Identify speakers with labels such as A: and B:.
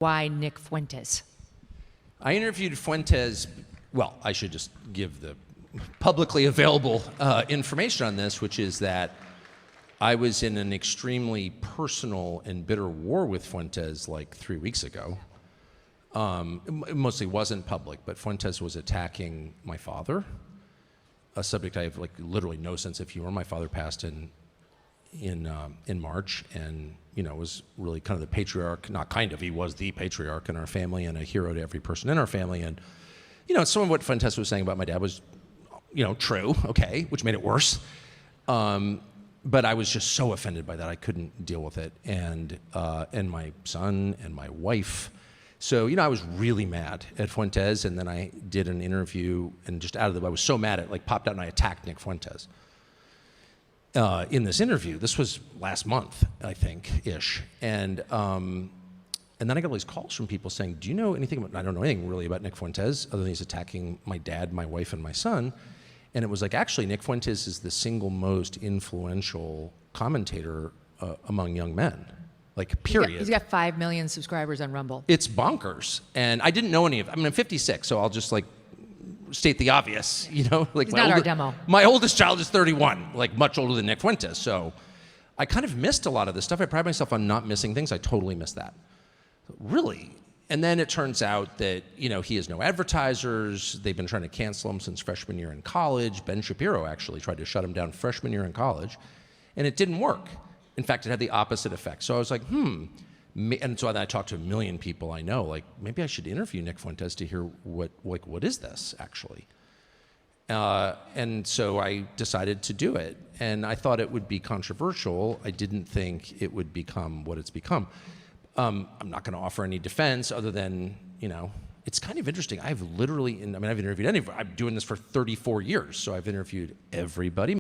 A: Why Nick Fuentes?
B: I interviewed Fuentes. Well, I should just give the publicly available information on this, which is that I was in an extremely personal and bitter war with Fuentes like 3 weeks ago. It mostly wasn't public, but Fuentes was attacking my father, a subject I have like literally no sense of humor. My father passed in March, and was really kind of the patriarch. Not kind of, he was the patriarch in our family and a hero to every person in our family. And some of what Fuentes was saying about my dad was, true, okay, which made it worse. But I was just so offended by that I couldn't deal with it, and my son and my wife. So I was really mad at Fuentes, and then I did an interview, and just out of the, I was so mad it like popped out, and I attacked Nick Fuentes. In this interview, this was last month, I think, ish, and then I got all these calls from people saying, "Do you know anything about?" I don't know anything really about Nick Fuentes, other than he's attacking my dad, my wife, and my son. And it was like, actually, Nick Fuentes is the single most influential commentator among young men, like period.
A: He's got 5 million subscribers on Rumble.
B: It's bonkers, and I didn't know any of it. I mean, I'm 56, so I'll just like state the obvious, like
A: he's not our demo.
B: My oldest child is 31, like much older than Nick Fuentes. So I kind of missed a lot of this stuff. I pride myself on not missing things. I totally missed that. Really. And then it turns out that, he has no advertisers. They've been trying to cancel him since freshman year in college. Ben Shapiro actually tried to shut him down freshman year in college, and it didn't work. In fact, it had the opposite effect. So I was like, and so I talked to a million people I know, like, maybe I should interview Nick Fuentes to hear what is this actually? And so I decided to do it, and I thought it would be controversial. I didn't think it would become what it's become. I'm not going to offer any defense other than, it's kind of interesting. I've literally, I've interviewed I'm doing this for 34 years, so I've interviewed everybody.